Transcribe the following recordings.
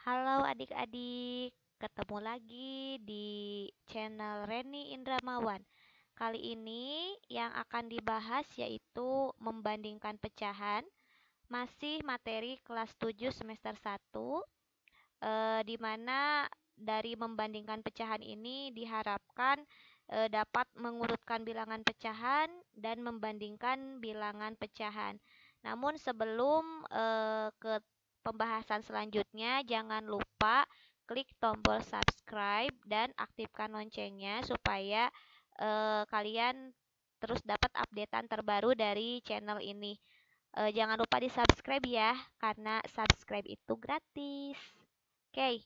Halo adik-adik, ketemu lagi di channel Reni Indramawan. Kali ini yang akan dibahas yaitu membandingkan pecahan, masih materi kelas 7 semester 1, di mana dari membandingkan pecahan ini diharapkan dapat mengurutkan bilangan pecahan dan membandingkan bilangan pecahan. Namun sebelum ke pembahasan selanjutnya, jangan lupa klik tombol subscribe dan aktifkan loncengnya supaya kalian terus dapat updatean terbaru dari channel ini. Jangan lupa di subscribe ya, karena subscribe itu gratis. Oke,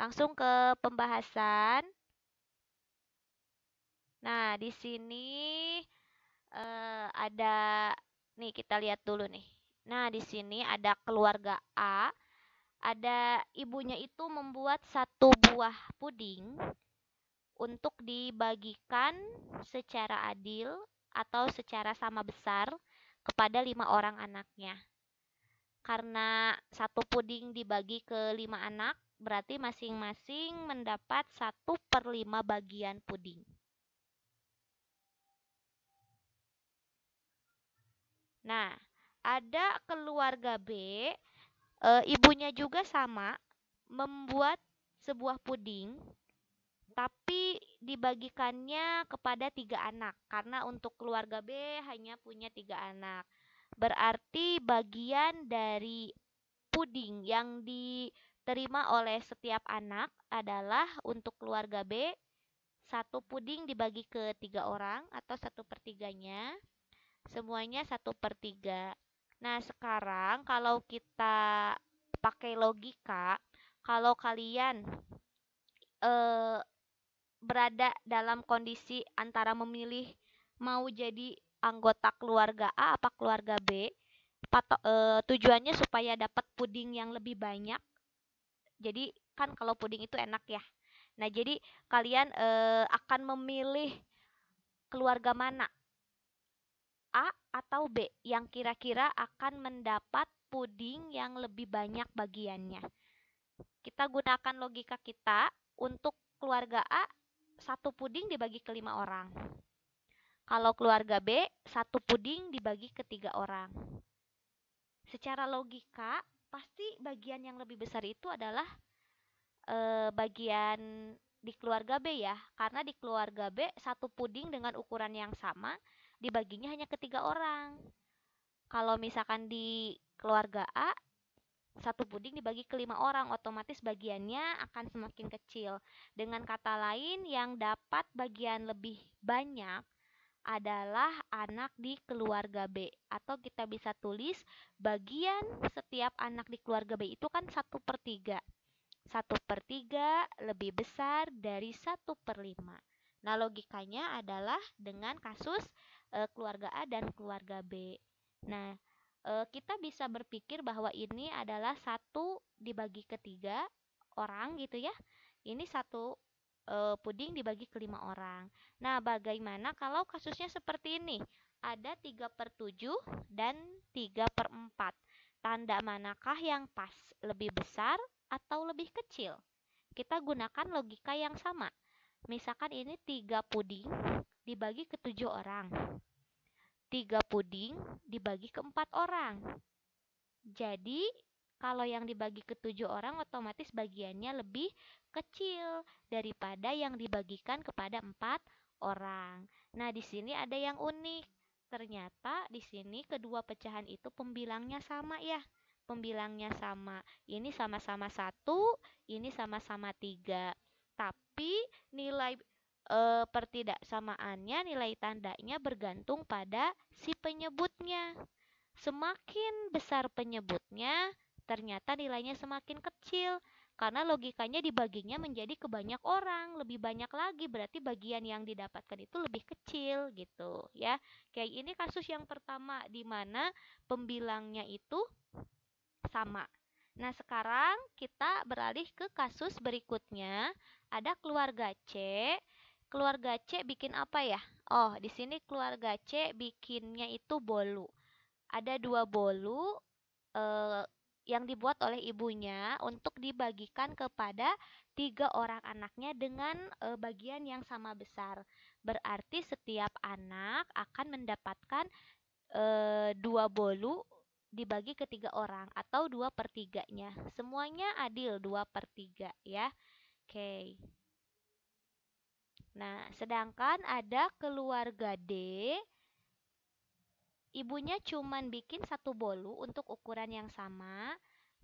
langsung ke pembahasan. Nah, di sini ada nih, kita lihat dulu nih. Nah, di sini ada keluarga A. Ada ibunya itu membuat satu buah puding untuk dibagikan secara adil atau secara sama besar kepada 5 orang anaknya. Karena satu puding dibagi ke 5 anak, berarti masing-masing mendapat 1/5 bagian puding. Nah, ada keluarga B, ibunya juga sama, membuat sebuah puding, tapi dibagikannya kepada 3 anak, karena untuk keluarga B hanya punya 3 anak. Berarti bagian dari puding yang diterima oleh setiap anak adalah untuk keluarga B, satu puding dibagi ke 3 orang atau 1/3-nya, semuanya 1/3. Nah, sekarang kalau kita pakai logika, kalau kalian eh, berada dalam kondisi antara memilih mau jadi anggota keluarga A apa keluarga B, tujuannya supaya dapat puding yang lebih banyak. Jadi kan kalau puding itu enak ya. Nah, jadi kalian akan memilih keluarga mana? A atau B yang kira-kira akan mendapat puding yang lebih banyak bagiannya. Kita gunakan logika kita untuk keluarga A, satu puding dibagi ke 5 orang. Kalau keluarga B, satu puding dibagi ke 3 orang. Secara logika, pasti bagian yang lebih besar itu adalah bagian di keluarga B ya, karena di keluarga B satu puding dengan ukuran yang sama dibaginya hanya ke 3 orang. Kalau misalkan di keluarga A satu puding dibagi ke 5 orang, otomatis bagiannya akan semakin kecil. Dengan kata lain, yang dapat bagian lebih banyak adalah anak di keluarga B. Atau kita bisa tulis bagian setiap anak di keluarga B itu kan 1/3. 1/3 lebih besar dari 1/5. Nah, logikanya adalah dengan kasus keluarga A dan keluarga B. Nah, kita bisa berpikir bahwa ini adalah 1/3 orang gitu ya. Ini satu puding dibagi ke 5 orang. Nah, bagaimana kalau kasusnya seperti ini? Ada 3/7 dan 3/4. Tanda manakah yang pas? Lebih besar atau lebih kecil? Kita gunakan logika yang sama. Misalkan ini 3 puding dibagi ke 7 orang. 3 puding dibagi ke 4 orang. Jadi, kalau yang dibagi ke 7 orang otomatis bagiannya lebih kecil daripada yang dibagikan kepada 4 orang. Nah, di sini ada yang unik. Ternyata di sini kedua pecahan itu pembilangnya sama ya. Pembilangnya sama. Ini sama-sama 1, ini sama-sama 3. Tapi nilai pertidaksamaannya, nilai tandanya bergantung pada si penyebutnya. Semakin besar penyebutnya, ternyata nilainya semakin kecil. Karena logikanya dibaginya menjadi ke banyak orang, lebih banyak lagi, berarti bagian yang didapatkan itu lebih kecil gitu ya. Kayak ini kasus yang pertama di mana pembilangnya itu sama. Nah, sekarang kita beralih ke kasus berikutnya. Ada keluarga C. Keluarga C bikin apa ya? Oh, di sini keluarga C bikinnya itu bolu. Ada 2 bolu, yang dibuat oleh ibunya untuk dibagikan kepada 3 orang anaknya dengan bagian yang sama besar. Berarti setiap anak akan mendapatkan 2 bolu dibagi ke 3 orang atau 2/3-nya. Semuanya adil 2/3 ya. Oke. Nah, sedangkan ada keluarga D, ibunya cuman bikin 1 bolu untuk ukuran yang sama,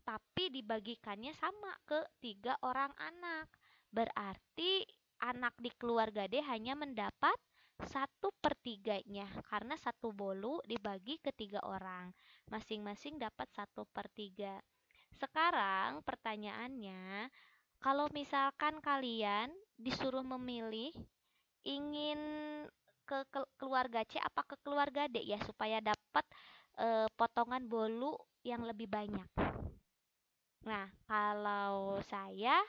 tapi dibagikannya sama ke 3 orang anak. Berarti anak di keluarga D hanya mendapat 1/3-nya karena 1 bolu dibagi ke 3 orang. Masing-masing dapat 1/3. Sekarang pertanyaannya, kalau misalkan kalian disuruh memilih ingin ke keluarga C apa ke keluarga D ya supaya dapat potongan bolu yang lebih banyak. Nah, kalau saya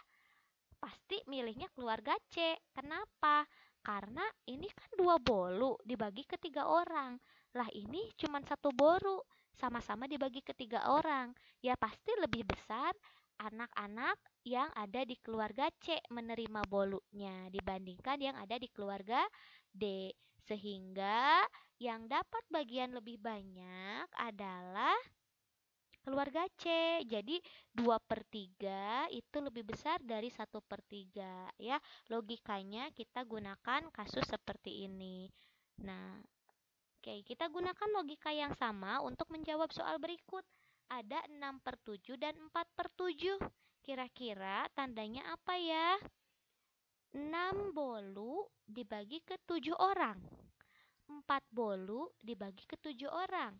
pasti milihnya keluarga C. Kenapa? Karena ini kan 2 bolu dibagi ke 3 orang. Lah ini cuma 1 bolu, sama-sama dibagi ke 3 orang. Ya pasti lebih besar anak-anak yang ada di keluarga C menerima bolunya dibandingkan yang ada di keluarga D. Sehingga yang dapat bagian lebih banyak adalah keluarga C. Jadi 2/3 itu lebih besar dari 1/3 ya. Logikanya kita gunakan kasus seperti ini. Nah, oke, kita gunakan logika yang sama untuk menjawab soal berikut. Ada 6/7 dan 4/7. Kira-kira tandanya apa ya? 6 bolu dibagi ke 7 orang. 4 bolu dibagi ke 7 orang.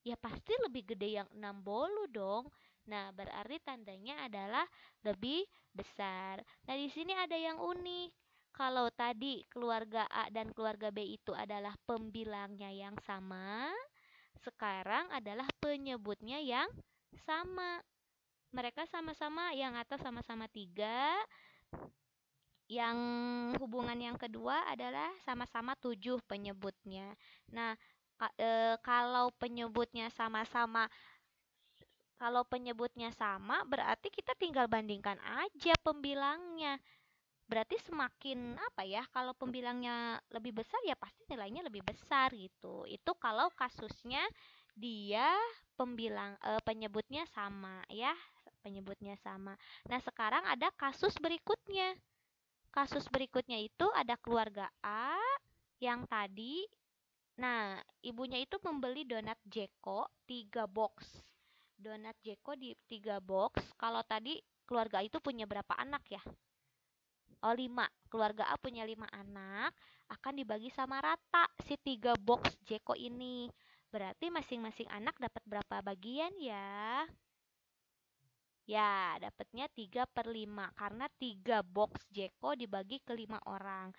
Ya pasti lebih gede yang 6 bolu dong. Nah, berarti tandanya adalah lebih besar. Nah, di sini ada yang unik. Kalau tadi keluarga A dan keluarga B itu adalah pembilangnya yang sama, sekarang adalah penyebutnya yang sama. Mereka sama-sama yang atas sama-sama 3, yang hubungan yang kedua adalah sama-sama 7 penyebutnya. Nah, kalau penyebutnya sama-sama, kalau penyebutnya sama berarti kita tinggal bandingkan aja pembilangnya. Berarti semakin apa ya? Kalau pembilangnya lebih besar ya pasti nilainya lebih besar gitu. Itu kalau kasusnya dia penyebutnya sama ya, penyebutnya sama. Nah, sekarang ada kasus berikutnya. Kasus berikutnya itu ada keluarga A yang tadi. Nah, ibunya itu membeli donat Jeko 3 box. Donat Jeko di 3 box. Kalau tadi keluarga itu punya berapa anak ya? Oh, 5. Keluarga A punya 5 anak. Akan dibagi sama rata si 3 box Jeko ini. Berarti masing-masing anak dapat berapa bagian ya? Ya, dapatnya 3/5 karena 3 box Jeko dibagi ke 5 orang.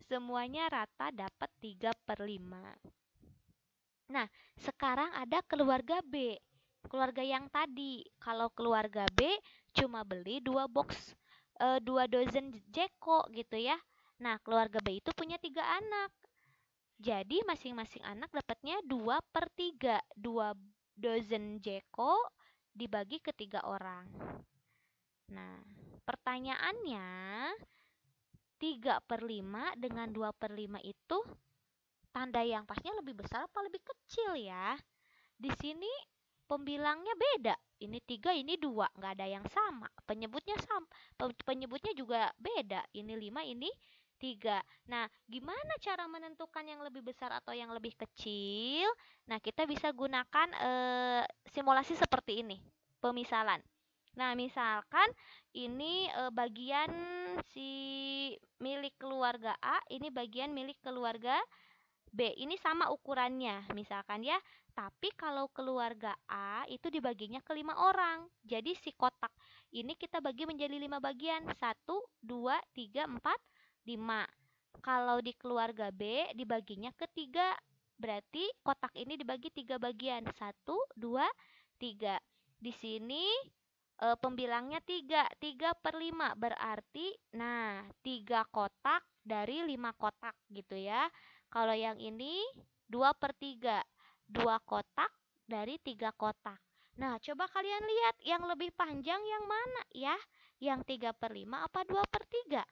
Semuanya rata dapat 3/5. Nah, sekarang ada keluarga B. Keluarga yang tadi. Kalau keluarga B cuma beli 2 box, 2 dozen Jeko gitu ya. Nah, keluarga B itu punya 3 anak. Jadi masing-masing anak dapatnya 2/3. 2 dozen Jeko dibagi ke 3 orang. Nah, pertanyaannya 3/5 dengan 2/5 itu tanda yang pasnya lebih besar apa lebih kecil ya? Di sini pembilangnya beda. Ini 3, ini 2, nggak ada yang sama. Penyebutnya sama. Penyebutnya juga beda. Ini 5, ini 3. Nah, gimana cara menentukan yang lebih besar atau yang lebih kecil? Nah, kita bisa gunakan simulasi seperti ini. Pemisalan. Nah, misalkan ini bagian si milik keluarga A, ini bagian milik keluarga B. Ini sama ukurannya, misalkan ya. Tapi kalau keluarga A itu dibaginya ke 5 orang. Jadi si kotak ini kita bagi menjadi 5 bagian. 1, 2, 3, 4, 5. Kalau di keluarga B dibaginya ke 3. Berarti kotak ini dibagi 3 bagian. 1, 2, 3. Di sini pembilangnya 3. 3/5 berarti nah 3 kotak dari 5 kotak gitu ya. Kalau yang ini 2/3. 2 kotak dari 3 kotak. Nah, coba kalian lihat yang lebih panjang yang mana ya? Yang 3/5 apa 2/3?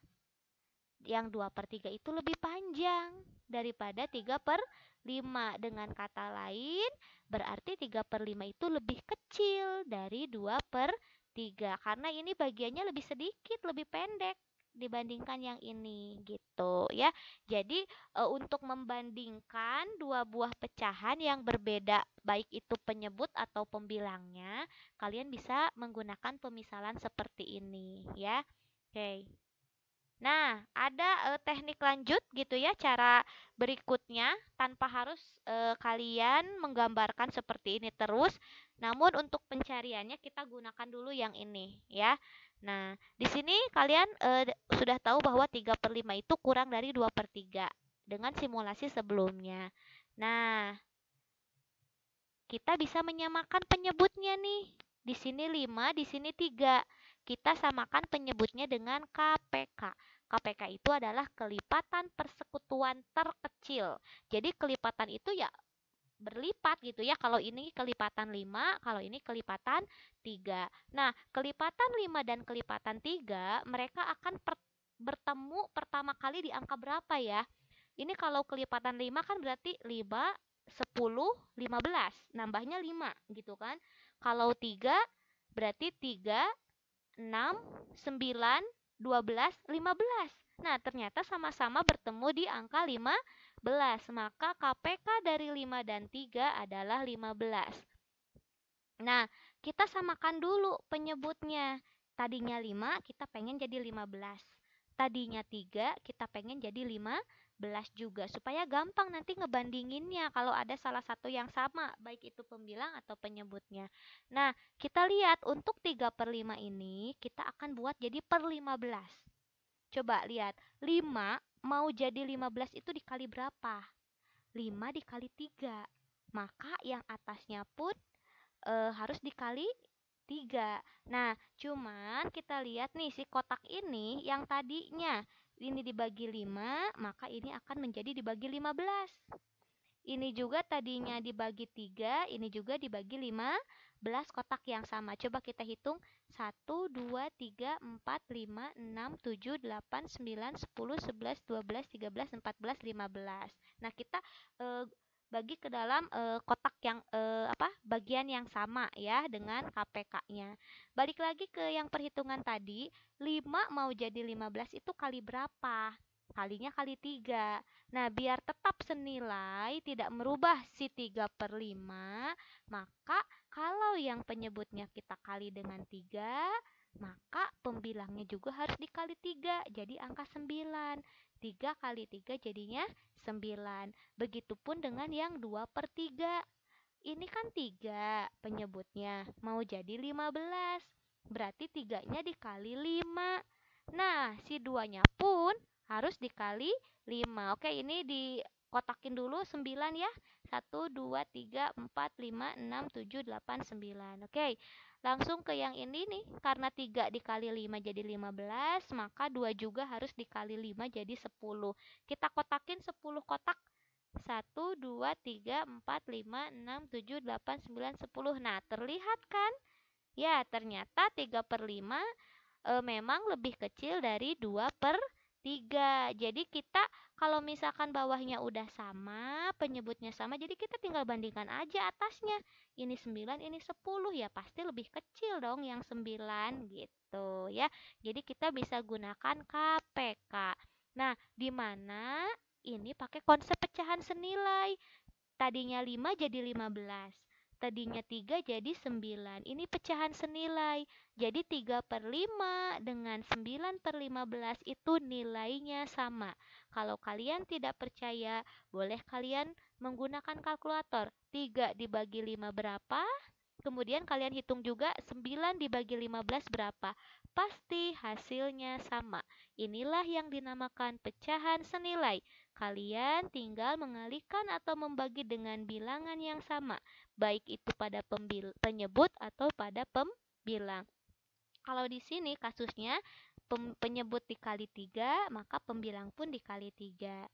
Yang 2/3 itu lebih panjang daripada 3/5. Dengan kata lain, berarti 3/5 itu lebih kecil dari 2/3. Karena ini bagiannya lebih sedikit, lebih pendek dibandingkan yang ini gitu ya. Jadi untuk membandingkan dua buah pecahan yang berbeda, baik itu penyebut atau pembilangnya, kalian bisa menggunakan pemisalan seperti ini ya. Oke. Nah, ada teknik lanjut gitu ya, cara berikutnya tanpa harus kalian menggambarkan seperti ini terus. Namun untuk pencariannya kita gunakan dulu yang ini ya. Nah, di sini kalian sudah tahu bahwa 3/5 itu kurang dari 2/3 dengan simulasi sebelumnya. Nah, kita bisa menyamakan penyebutnya nih. Di sini 5, di sini 3. Kita samakan penyebutnya dengan KPK. KPK itu adalah kelipatan persekutuan terkecil. Jadi kelipatan itu ya berlipat gitu ya. Kalau ini kelipatan 5, kalau ini kelipatan 3. Nah, kelipatan 5 dan kelipatan 3 mereka akan bertemu pertama kali di angka berapa ya? Ini kalau kelipatan 5 kan berarti 5, 10, 15. Nambahnya 5 gitu kan. Kalau 3 berarti 3, 6, 9, 12, 15. Nah, ternyata sama-sama bertemu di angka 15. Maka KPK dari 5 dan 3 adalah 15. Nah, kita samakan dulu penyebutnya. Tadinya 5, kita pengen jadi 15. Tadinya 3, kita pengen jadi 15 juga. Supaya gampang nanti ngebandinginnya kalau ada salah satu yang sama, baik itu pembilang atau penyebutnya. Nah, kita lihat untuk 3/5 ini, kita akan buat jadi per 15. Coba lihat, 5 mau jadi 15 itu dikali berapa? 5 dikali 3. Maka yang atasnya pun harus dikali 3. Nah, cuman kita lihat nih si kotak ini yang tadinya ini dibagi 5, maka ini akan menjadi dibagi 15. Ini juga tadinya dibagi 3, ini juga dibagi 15 kotak yang sama. Coba kita hitung. 1, 2, 3, 4, 5, 6, 7, 8, 9, 10, 11, 12, 13, 14, 15. Nah, kita e, bagi ke dalam kotak yang bagian yang sama ya dengan KPK-nya. Balik lagi ke yang perhitungan tadi, 5 mau jadi 15 itu kali berapa? Kalinya kali 3. Nah, biar tetap senilai, tidak merubah si 3/5, maka kalau yang penyebutnya kita kali dengan 3, maka pembilangnya juga harus dikali 3, jadi angka 9. 3 kali 3 jadinya 9. Begitupun dengan yang 2/3. Ini kan 3 penyebutnya, mau jadi 15. Berarti 3-nya dikali 5. Nah, si 2-nya pun harus dikali 5. Oke, ini dikotakin dulu 9 ya. 1, 2, 3, 4, 5, 6, 7, 8, 9. Oke, langsung ke yang ini nih. Karena 3 dikali 5 jadi 15, maka 2 juga harus dikali 5 jadi 10. Kita kotakin 10 kotak. 1, 2, 3, 4, 5, 6, 7, 8, 9, 10. Nah, terlihat kan? Ya, ternyata 3/5 memang lebih kecil dari 2/3. Jadi kita kalau misalkan bawahnya udah sama, penyebutnya sama, jadi kita tinggal bandingkan aja atasnya. Ini 9, ini 10, ya pasti lebih kecil dong yang 9 gitu ya. Jadi kita bisa gunakan KPK. Nah, di mana ini pakai konsep pecahan senilai. Tadinya 5 jadi 15. Tadinya 3 jadi 9. Ini pecahan senilai. Jadi 3/5 dengan 9/15 itu nilainya sama. Kalau kalian tidak percaya, boleh kalian menggunakan kalkulator. 3 dibagi 5 berapa? Kemudian kalian hitung juga 9 dibagi 15 berapa. Pasti hasilnya sama. Inilah yang dinamakan pecahan senilai. Kalian tinggal mengalihkan atau membagi dengan bilangan yang sama, baik itu pada penyebut atau pada pembilang. Kalau di sini kasusnya penyebut dikali 3, maka pembilang pun dikali 3.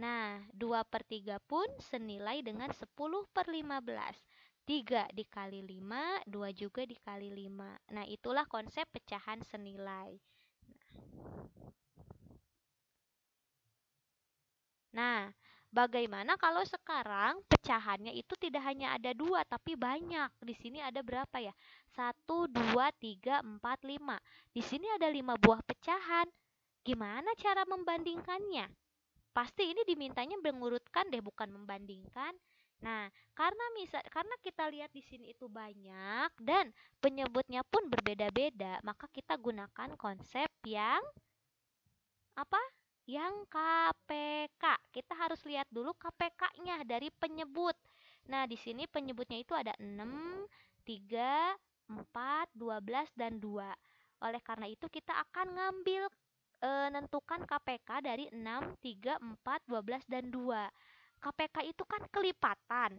Nah, 2/3 pun senilai dengan 10/15. 3 dikali 5, 2 juga dikali 5. Nah, itulah konsep pecahan senilai. Nah, bagaimana kalau sekarang pecahannya itu tidak hanya ada 2 tapi banyak. Di sini ada berapa ya? 1, 2, 3, 4, 5. Di sini ada 5 buah pecahan. Gimana cara membandingkannya? Pasti ini dimintanya mengurutkan deh, bukan membandingkan. Nah, karena kita lihat di sini itu banyak dan penyebutnya pun berbeda-beda, maka kita gunakan konsep yang apa? Yang KPK. Kita harus lihat dulu KPK-nya dari penyebut. Nah, di sini penyebutnya itu ada 6, 3, 4, 12, dan 2. Oleh karena itu kita akan ngambil nentukan KPK dari 6, 3, 4, 12, dan 2. KPK itu kan kelipatan.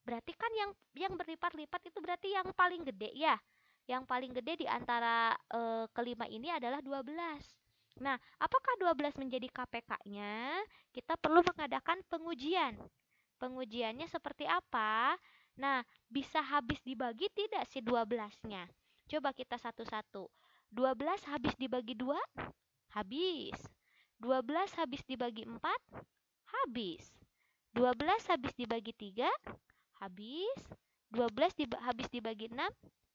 Berarti kan yang berlipat-lipat itu berarti yang paling gede ya. Yang paling gede di antara kelima ini adalah 12. Nah, apakah 12 menjadi KPK-nya? Kita perlu mengadakan pengujian. Pengujiannya seperti apa? Nah, bisa habis dibagi tidak si 12-nya? Coba kita satu-satu. 12 habis dibagi 2? Habis. 12 habis dibagi 4? Habis. 12 habis dibagi 3? Habis. 12 habis dibagi 6?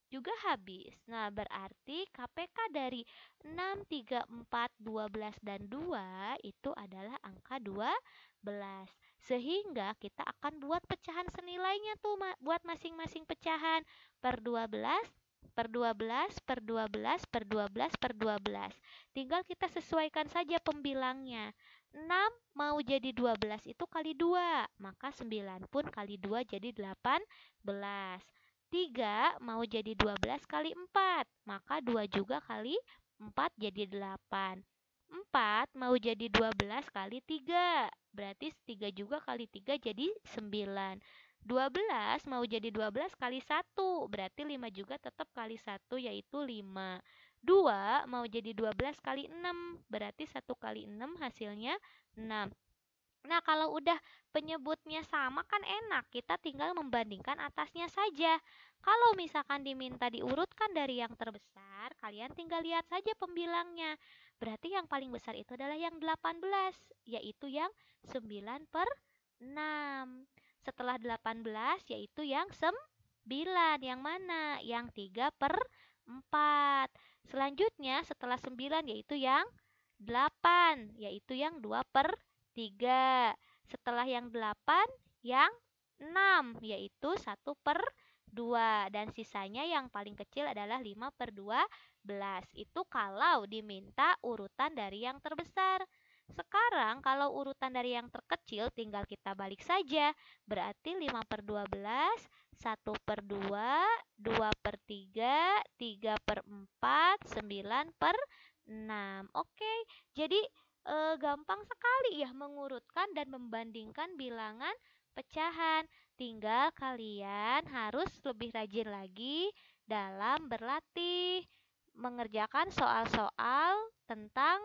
Juga habis. Nah, berarti KPK dari 6, 3, 4, 12, dan 2 itu adalah angka 12. Sehingga kita akan buat pecahan senilainya tuh buat masing-masing pecahan per 12, per 12, per 12, per 12, per 12. Tinggal kita sesuaikan saja pembilangnya. 6 mau jadi 12 itu kali 2, maka 9 pun kali 2 jadi 18. 3 mau jadi 12 kali 4, maka 2 juga kali 4 jadi 8. 4 mau jadi 12 kali 3, berarti 3 juga kali 3 jadi 9. 12 mau jadi 12 kali 1, berarti 5 juga tetap kali 1 yaitu 5. 2 mau jadi 12 kali 6, berarti 1 kali 6 hasilnya 6. Nah, kalau udah penyebutnya sama kan enak, kita tinggal membandingkan atasnya saja. Kalau misalkan diminta diurutkan dari yang terbesar, kalian tinggal lihat saja pembilangnya. Berarti yang paling besar itu adalah yang 18, yaitu yang 9 per 6. Setelah 18, yaitu yang 9, yang mana? Yang 3 per 4. Selanjutnya, setelah 9, yaitu yang 8, yaitu yang 2 per 3. Setelah yang 8, yang 6, yaitu 1 per 2. Dan sisanya yang paling kecil adalah 5 per 12. Itu kalau diminta urutan dari yang terbesar. Sekarang kalau urutan dari yang terkecil tinggal kita balik saja. Berarti 5 per 12, 1 per 2, 2 per 3, 3 per 4, 9 per 6. Oke, jadi gampang sekali ya mengurutkan dan membandingkan bilangan pecahan. Tinggal kalian harus lebih rajin lagi dalam berlatih mengerjakan soal-soal tentang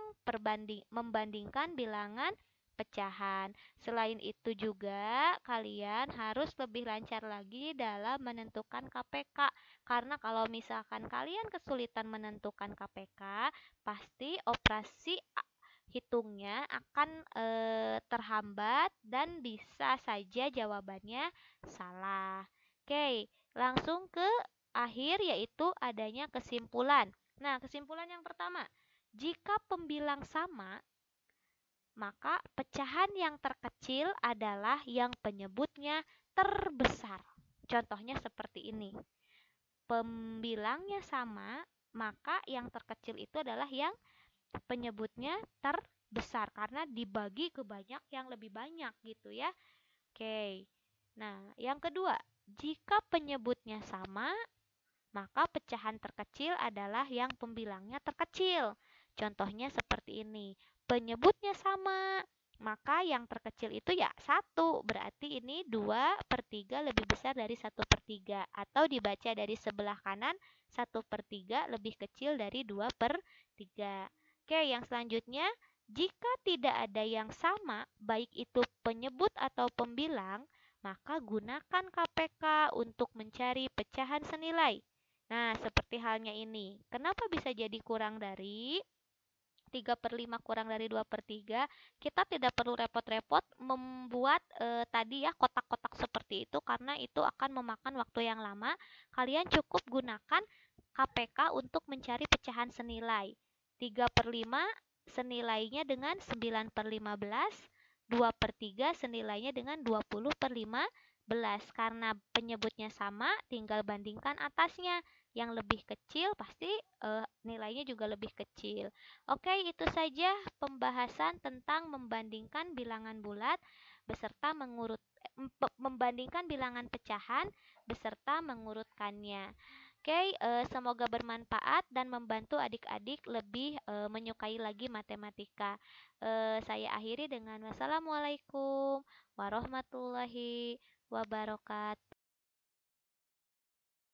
membandingkan bilangan pecahan. Selain itu juga kalian harus lebih lancar lagi dalam menentukan KPK. Karena kalau misalkan kalian kesulitan menentukan KPK, pasti operasi hitungnya akan terhambat dan bisa saja jawabannya salah. Oke, langsung ke akhir yaitu adanya kesimpulan. Nah, kesimpulan yang pertama, jika pembilang sama, maka pecahan yang terkecil adalah yang penyebutnya terbesar. Contohnya seperti ini. Pembilangnya sama, maka yang terkecil itu adalah yang penyebutnya terbesar karena dibagi ke banyak yang lebih banyak gitu ya. Oke. Nah, yang kedua, jika penyebutnya sama, maka pecahan terkecil adalah yang pembilangnya terkecil. Contohnya seperti ini. Penyebutnya sama, maka yang terkecil itu ya 1. Berarti ini 2 per 3 lebih besar dari 1 per 3. Atau dibaca dari sebelah kanan, 1 per 3 lebih kecil dari 2 per 3. Oke, yang selanjutnya, jika tidak ada yang sama, baik itu penyebut atau pembilang, maka gunakan KPK untuk mencari pecahan senilai. Nah, seperti halnya ini. Kenapa bisa jadi kurang dari 3/5 kurang dari 2/3? Kita tidak perlu repot-repot membuat tadi ya kotak-kotak seperti itu karena itu akan memakan waktu yang lama. Kalian cukup gunakan KPK untuk mencari pecahan senilai. 3/5 senilainya dengan 9/15, 2/3 senilainya dengan 20/15. Karena penyebutnya sama, tinggal bandingkan atasnya. Yang lebih kecil pasti nilainya juga lebih kecil. Oke, itu saja pembahasan tentang membandingkan bilangan bulat beserta membandingkan bilangan pecahan beserta mengurutkannya. Oke, semoga bermanfaat dan membantu adik-adik lebih menyukai lagi matematika. Saya akhiri dengan wassalamualaikum warahmatullahi wabarakatuh.